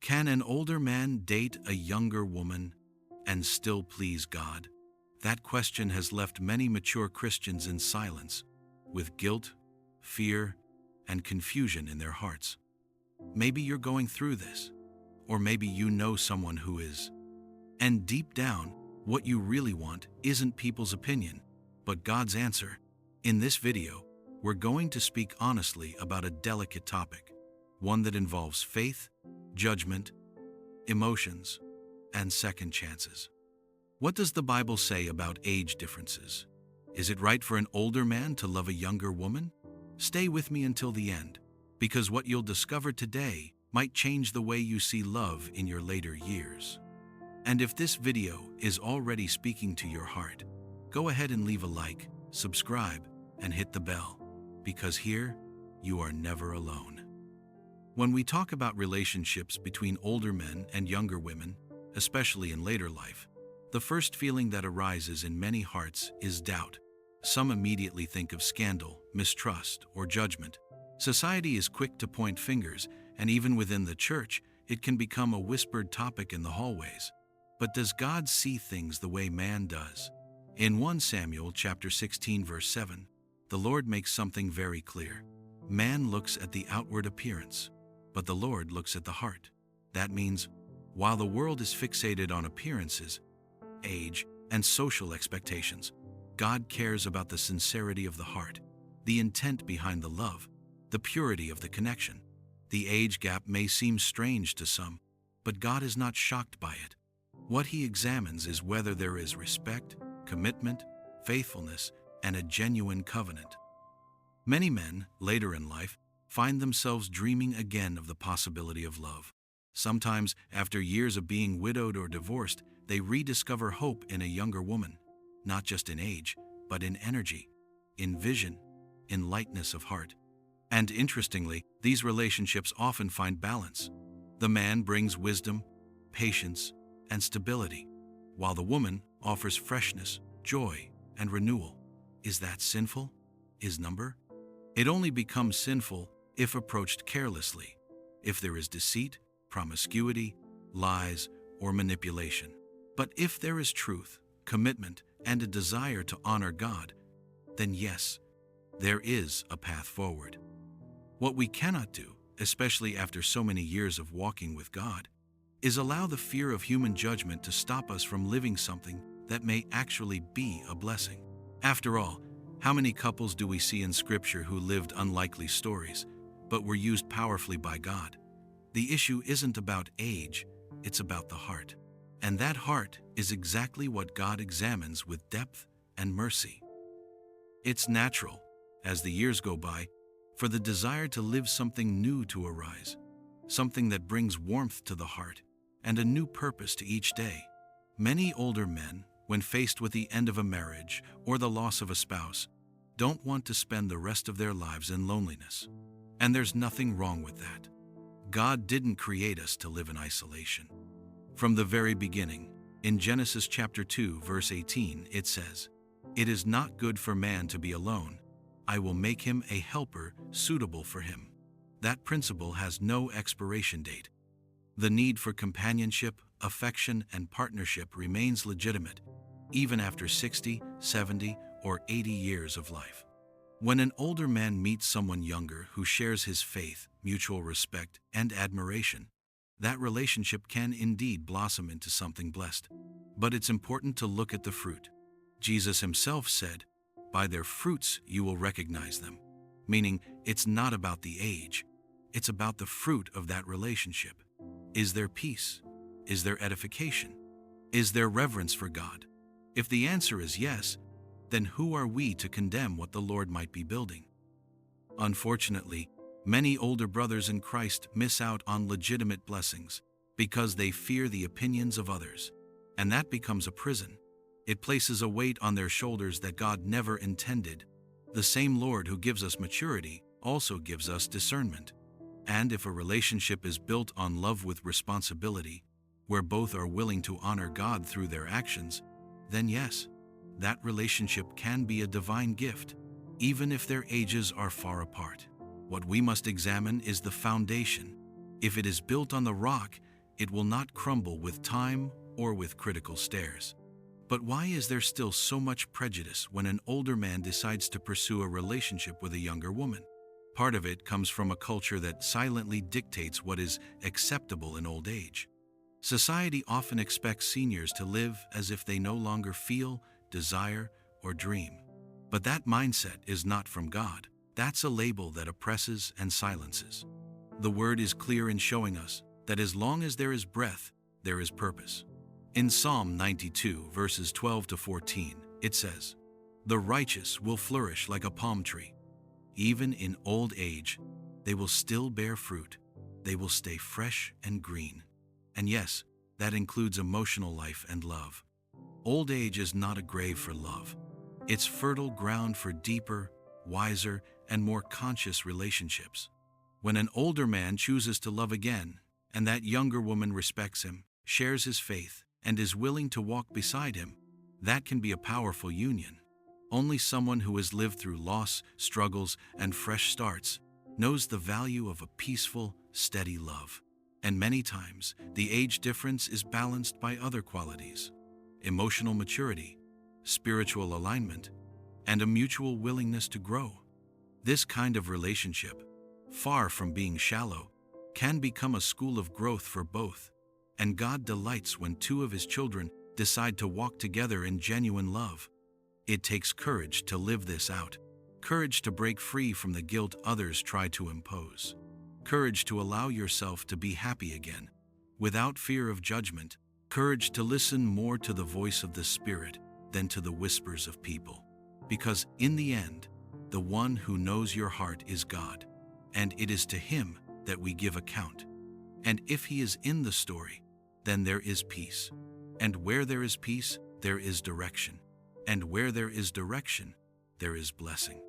Can an older man date a younger woman and still please God? That question has left many mature Christians in silence, with guilt, fear, and confusion in their hearts. Maybe you're going through this, or maybe you know someone who is. And deep down, what you really want isn't people's opinion, but God's answer. In this video, we're going to speak honestly about a delicate topic, one that involves faith, judgment, emotions, and second chances. What does the Bible say about age differences? Is it right for an older man to love a younger woman? Stay with me until the end, because what you'll discover today might change the way you see love in your later years. And if this video is already speaking to your heart, go ahead and leave a like, subscribe, and hit the bell, because here you are never alone. When we talk about relationships between older men and younger women, especially in later life, the first feeling that arises in many hearts is doubt. Some immediately think of scandal, mistrust, or judgment. Society is quick to point fingers, and even within the church, it can become a whispered topic in the hallways. But does God see things the way man does? In 1 Samuel chapter 16 verse 7, the Lord makes something very clear. Man looks at the outward appearance, but the Lord looks at the heart. That means, while the world is fixated on appearances, age, and social expectations, God cares about the sincerity of the heart, the intent behind the love, the purity of the connection. The age gap may seem strange to some, but God is not shocked by it. What He examines is whether there is respect, commitment, faithfulness, and a genuine covenant. Many men, later in life, find themselves dreaming again of the possibility of love. Sometimes, after years of being widowed or divorced, they rediscover hope in a younger woman, not just in age, but in energy, in vision, in lightness of heart. And interestingly, these relationships often find balance. The man brings wisdom, patience, and stability, while the woman offers freshness, joy, and renewal. Is that sinful? Is number? It only becomes sinful if approached carelessly, if there is deceit, promiscuity, lies, or manipulation. But if there is truth, commitment, and a desire to honor God, then yes, there is a path forward. What we cannot do, especially after so many years of walking with God, is allow the fear of human judgment to stop us from living something that may actually be a blessing. After all, how many couples do we see in Scripture who lived unlikely stories, but were used powerfully by God? The issue isn't about age, it's about the heart. And that heart is exactly what God examines with depth and mercy. It's natural, as the years go by, for the desire to live something new to arise, something that brings warmth to the heart and a new purpose to each day. Many older men, when faced with the end of a marriage or the loss of a spouse, don't want to spend the rest of their lives in loneliness. And there's nothing wrong with that. God didn't create us to live in isolation. From the very beginning, in Genesis chapter 2, verse 18, it says, "It is not good for man to be alone. I will make him a helper suitable for him." That principle has no expiration date. The need for companionship, affection, and partnership remains legitimate, even after 60, 70, or 80 years of life. When an older man meets someone younger who shares his faith, mutual respect, and admiration, that relationship can indeed blossom into something blessed. But it's important to look at the fruit. Jesus Himself said, "By their fruits you will recognize them," meaning it's not about the age, it's about the fruit of that relationship. Is there peace? Is there edification? Is there reverence for God? If the answer is yes, then who are we to condemn what the Lord might be building? Unfortunately, many older brothers in Christ miss out on legitimate blessings because they fear the opinions of others, and that becomes a prison. It places a weight on their shoulders that God never intended. The same Lord who gives us maturity also gives us discernment. And if a relationship is built on love with responsibility, where both are willing to honor God through their actions, then yes, that relationship can be a divine gift, even if their ages are far apart. What we must examine is the foundation. If it is built on the rock, It will not crumble with time or with critical stares. But why is there still so much prejudice when an older man decides to pursue a relationship with a younger woman? Part of it comes from a culture that silently dictates what is acceptable in old age. Society often expects seniors to live as if they no longer feel, desire, or dream. But that mindset is not from God. That's a label that oppresses and silences. The word is clear in showing us that as long as there is breath, there is purpose. In Psalm 92, verses 12 to 14, it says, "The righteous will flourish like a palm tree. Even in old age, they will still bear fruit. They will stay fresh and green." And yes, that includes emotional life and love. Old age is not a grave for love. It's fertile ground for deeper, wiser, and more conscious relationships. When an older man chooses to love again, and that younger woman respects him, shares his faith, and is willing to walk beside him, that can be a powerful union. Only someone who has lived through loss, struggles, and fresh starts knows the value of a peaceful, steady love. And many times, the age difference is balanced by other qualities: emotional maturity, spiritual alignment, and a mutual willingness to grow. This kind of relationship, far from being shallow, can become a school of growth for both. And God delights when two of His children decide to walk together in genuine love. It takes courage to live this out, courage to break free from the guilt others try to impose, courage to allow yourself to be happy again, without fear of judgment, courage to listen more to the voice of the Spirit than to the whispers of people. Because in the end, the one who knows your heart is God, and it is to Him that we give account. And if He is in the story, then there is peace. And where there is peace, there is direction. And where there is direction, there is blessing.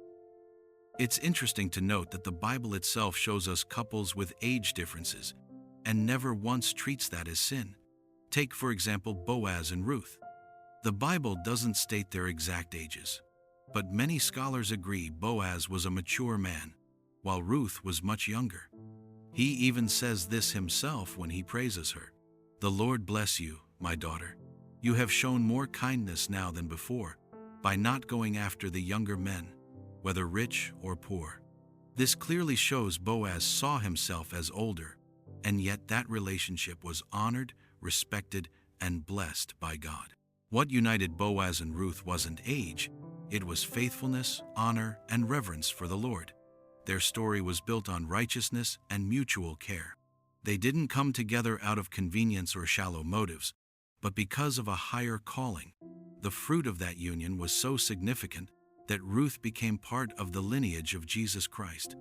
It's interesting to note that the Bible itself shows us couples with age differences and never once treats that as sin. Take, for example, Boaz and Ruth. The Bible doesn't state their exact ages, but many scholars agree Boaz was a mature man, while Ruth was much younger. He even says this himself when he praises her: "The Lord bless you, my daughter. You have shown more kindness now than before, by not going after the younger men, whether rich or poor." This clearly shows Boaz saw himself as older, and yet that relationship was honored, respected, and blessed by God. What united Boaz and Ruth wasn't age, it was faithfulness, honor, and reverence for the Lord. Their story was built on righteousness and mutual care. They didn't come together out of convenience or shallow motives, but because of a higher calling. The fruit of that union was so significant that Ruth became part of the lineage of Jesus Christ.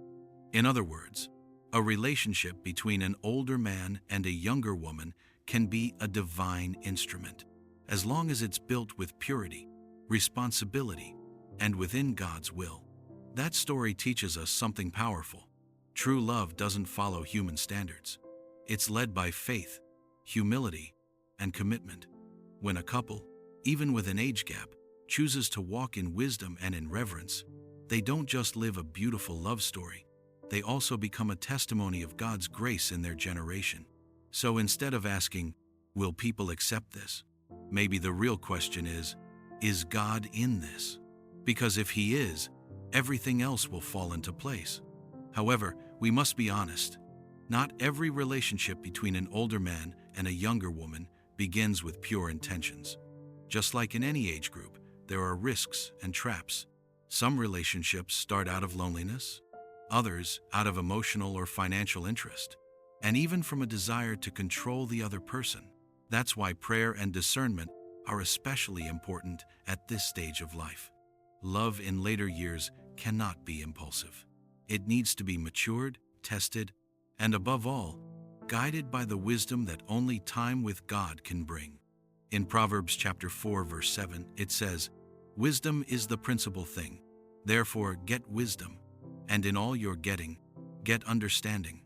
In other words, a relationship between an older man and a younger woman can be a divine instrument, as long as it's built with purity, responsibility, and within God's will. That story teaches us something powerful. True love doesn't follow human standards. It's led by faith, humility, and commitment. When a couple, even with an age gap, chooses to walk in wisdom and in reverence, they don't just live a beautiful love story, they also become a testimony of God's grace in their generation. So instead of asking, "Will people accept this?" maybe the real question is God in this? Because if He is, everything else will fall into place. However, we must be honest. Not every relationship between an older man and a younger woman begins with pure intentions. Just like in any age group, there are risks and traps. Some relationships start out of loneliness, others out of emotional or financial interest, and even from a desire to control the other person. That's why prayer and discernment are especially important at this stage of life. Love in later years cannot be impulsive. It needs to be matured, tested, and above all, guided by the wisdom that only time with God can bring. In Proverbs chapter 4, verse 7, it says, "Wisdom is the principal thing. Therefore get wisdom, and in all your getting, get understanding."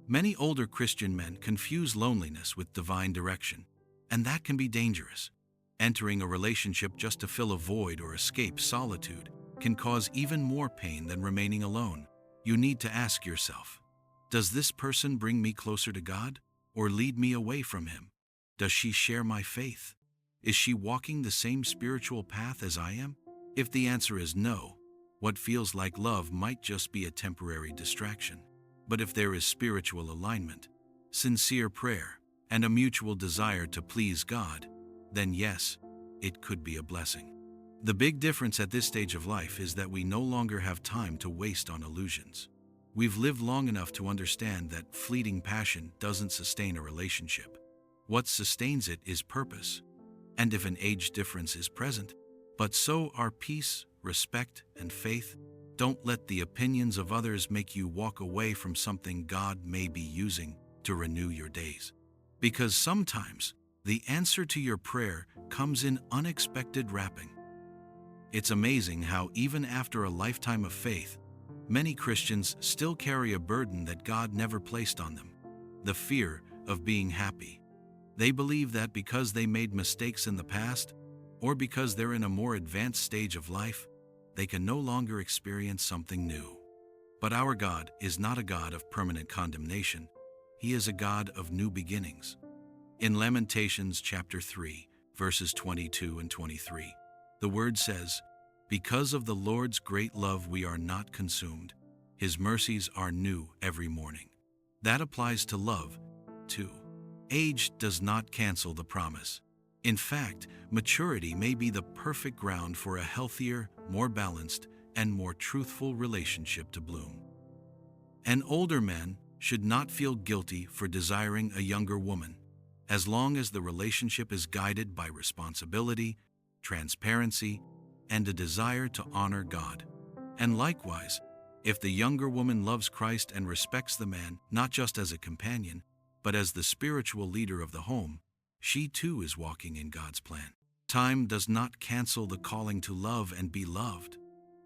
Many older Christian men confuse loneliness with divine direction, and that can be dangerous. Entering a relationship just to fill a void or escape solitude can cause even more pain than remaining alone. You need to ask yourself, does this person bring me closer to God? or lead me away from Him? Does she share my faith? Is she walking the same spiritual path as I am? If the answer is no, what feels like love might just be a temporary distraction. But if there is spiritual alignment, sincere prayer, and a mutual desire to please God, then yes, it could be a blessing. The big difference at this stage of life is that we no longer have time to waste on illusions. We've lived long enough to understand that fleeting passion doesn't sustain a relationship. What sustains it is purpose. And if an age difference is present, but so are peace, respect, and faith, don't let the opinions of others make you walk away from something God may be using to renew your days. Because sometimes the answer to your prayer comes in unexpected wrapping. It's amazing how even after a lifetime of faith, many Christians still carry a burden that God never placed on them: the fear of being happy. They believe that because they made mistakes in the past, or because they're in a more advanced stage of life, they can no longer experience something new. But our God is not a God of permanent condemnation. He is a God of new beginnings. In Lamentations chapter 3, verses 22 and 23, the word says, "Because of the Lord's great love we are not consumed. His mercies are new every morning." That applies to love, too. Age does not cancel the promise. In fact, maturity may be the perfect ground for a healthier, more balanced, and more truthful relationship to bloom. An older man should not feel guilty for desiring a younger woman, as long as the relationship is guided by responsibility, transparency, and a desire to honor God. And likewise, if the younger woman loves Christ and respects the man not just as a companion, but as the spiritual leader of the home, she too is walking in God's plan. Time does not cancel the calling to love and be loved.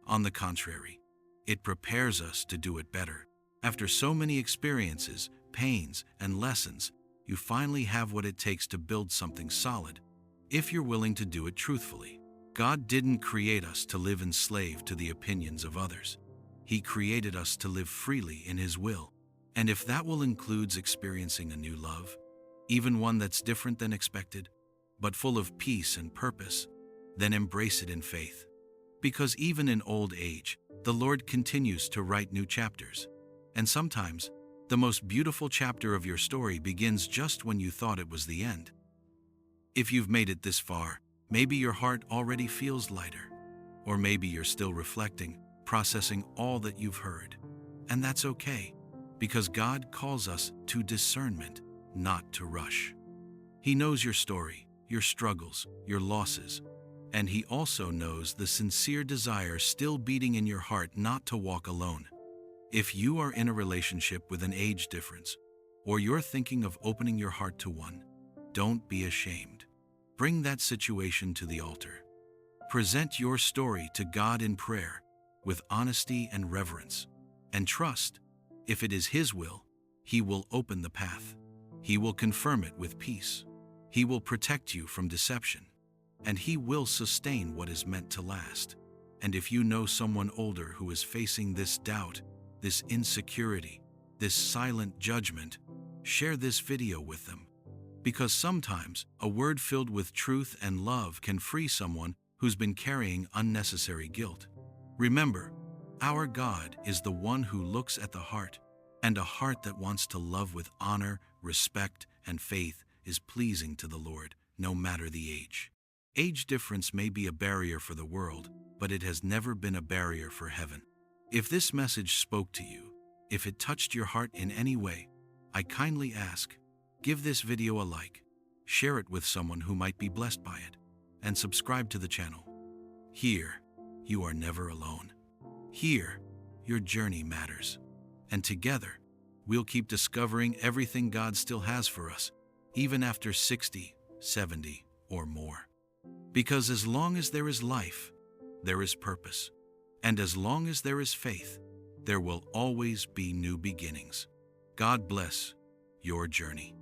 On the contrary, it prepares us to do it better. After so many experiences, pains, and lessons, you finally have what it takes to build something solid, if you're willing to do it truthfully. God didn't create us to live enslaved to the opinions of others. He created us to live freely in His will. And if that will includes experiencing a new love, even one that's different than expected, but full of peace and purpose, then embrace it in faith. Because even in old age, the Lord continues to write new chapters. And sometimes, the most beautiful chapter of your story begins just when you thought it was the end. If you've made it this far, maybe your heart already feels lighter. Or maybe you're still reflecting, processing all that you've heard. And that's okay, because God calls us to discernment, not to rush. He knows your story, your struggles, your losses, and He also knows the sincere desire still beating in your heart not to walk alone. If you are in a relationship with an age difference, or you're thinking of opening your heart to one, don't be ashamed. Bring that situation to the altar. Present your story to God in prayer, with honesty and reverence, and trust, if it is His will, He will open the path. He will confirm it with peace. He will protect you from deception, and He will sustain what is meant to last. And if you know someone older who is facing this doubt, this insecurity, this silent judgment, share this video with them. Because sometimes a word filled with truth and love can free someone who's been carrying unnecessary guilt. Remember, our God is the one who looks at the heart, and a heart that wants to love with honor, respect, and faith is pleasing to the Lord, no matter the age. Age difference may be a barrier for the world, but it has never been a barrier for heaven. If this message spoke to you, if it touched your heart in any way, I kindly ask, give this video a like, share it with someone who might be blessed by it, and subscribe to the channel. Here, you are never alone. Here, your journey matters. And together, we'll keep discovering everything God still has for us, even after 60, 70, or more. Because as long as there is life, there is purpose. And as long as there is faith, there will always be new beginnings. God bless your journey.